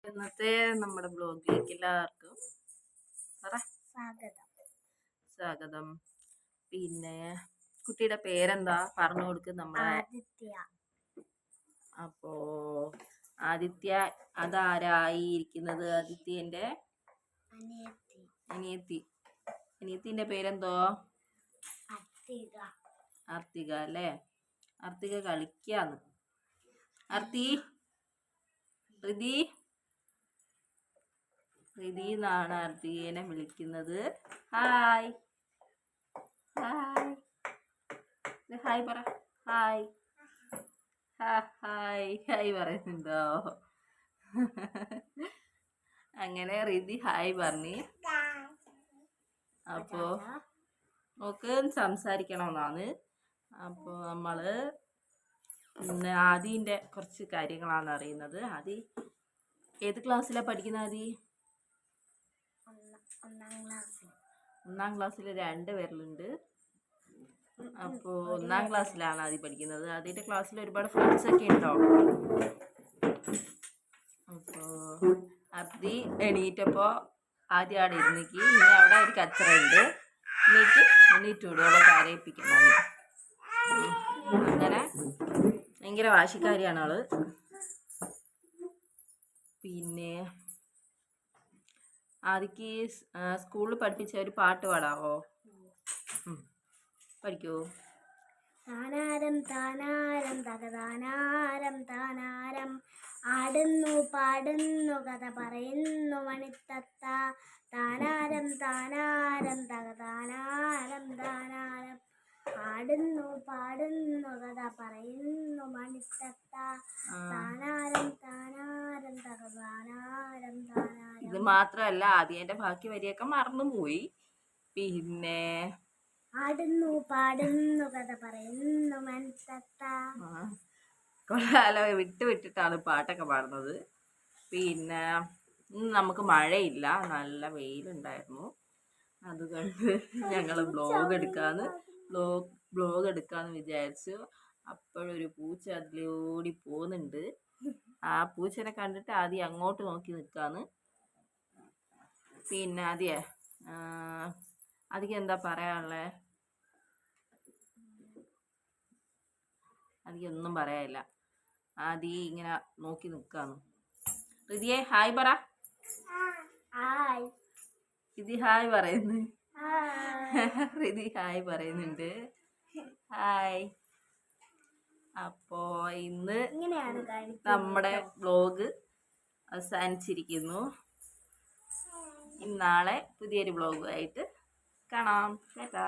ഇന്നത്തെ നമ്മുടെ ബ്ലോഗിലേക്ക് എല്ലാവർക്കും സ്വാഗതം. പിന്നെ കുട്ടിയുടെ പേരെന്താ പറഞ്ഞു കൊടുക്ക് നമ്മളെ. അപ്പോ ആദിത്യ അതാരായി ഇരിക്കുന്നത്? ആദിത്യന്റെ അനിയത്തിന്റെ പേരെന്തോ? ആർത്തിക അല്ലേ? ആർത്തിക കളിക്കാന്ന്. പ്രീതി എന്നാണ് ആർത്തികേനെ വിളിക്കുന്നത്. ഹായ് ഹായ് ഹായ് പറ. ഹായ് ഹായ് ഹായ് പറയുന്നുണ്ടോ? അങ്ങനെ റിതി ഹായ് പറഞ്ഞ്. അപ്പോ നോക്ക് സംസാരിക്കണമെന്നാണ്. അപ്പോൾ നമ്മള് ഇന്ന് ആദിന്റെ കുറച്ച് കാര്യങ്ങളാണ് അറിയുന്നത്. ആദി ഏത് ക്ലാസ്സിലാണ് പഠിക്കുന്നത്? ആദി ഒന്നാം ക്ലാസ്സിൽ 2 പേരിലുണ്ട്. അപ്പോൾ ഒന്നാം ക്ലാസ്സിലാണ് ആദി പഠിക്കുന്നത്. ആദിന്റെ ക്ലാസ്സിൽ ഒരുപാട് ഫ്രണ്ട്സ് ഒക്കെ ഉണ്ടോ? അപ്പോൾ ആദി എണീറ്റപ്പോ ആദ്യം അവിടെ ഇരുന്നിക്ക്. ഇനി അവിടെ ഒരു കച്ചറുണ്ട്. എണീറ്റൂടെ അവളെ കരയിപ്പിക്കണം. അങ്ങനെ ഭയങ്കര വാശിക്കാരിയാണ് അവള്. പിന്നെ ആദിക്ക് സ്കൂളിൽ പഠിപ്പിച്ച ഒരു പാട്ട് പാടാവോ? പഠിക്കൂ. താനാരം താനാരം തകതാനാരം താനാരം ആടുന്നു പാടുന്നു കഥ പറയുന്നു മണിത്തത്ത. താനാരം താനാരം തകതാനാരം താനാരം ആടുന്നു പാടുന്നു കഥ പറയുന്നു മണിത്തത്ത. താനാരം താനാരം തകതാനാരം താനാരം. ഇത് മാത്രല്ല ആദ്യന്റെ ബാക്കി വരിയൊക്കെ മറന്നുപോയി. പിന്നെ ആടുന്നു പാടുന്നു കഥ പറയുന്നു മണിത്തത്ത. കൊള്ളാലോ, വിട്ടിട്ടാണ് പാട്ടൊക്കെ പാടുന്നത്. പിന്നെ ഇന്ന് നമുക്ക് മഴയില്ല, നല്ല വെയിലുണ്ടായിരുന്നു. അതുകൊണ്ട് ഞങ്ങൾ ബ്ലോഗ് എടുക്കാന്ന് വിചാരിച്ചു. അപ്പോഴൊരു പൂച്ച അതിലൂടി പോകുന്നുണ്ട്. ആ പൂച്ചനെ കണ്ടിട്ട് ആദ്യം അങ്ങോട്ട് നോക്കി നിൽക്കാന്ന്. പിന്നെ അതിക്ക് എന്താ പറയാനുള്ളേ? അതിക്കൊന്നും പറയാനില്ല. ആദ്യം ഇങ്ങനെ നോക്കി നിൽക്കാന്ന്. റിതിയെ ഹായ് പറ. റിതി ഹായ് പറയുന്നു. റിതി ഹായ് പറയുന്നുണ്ട്. ഹായ്. അപ്പോ ഇന്ന് നമ്മുടെ വ്ലോഗ് അവസാനിച്ചിരിക്കുന്നു. നാളെ പുതിയൊരു വ്ലോഗുമായിട്ട് കാണാം. ടാറ്റാ.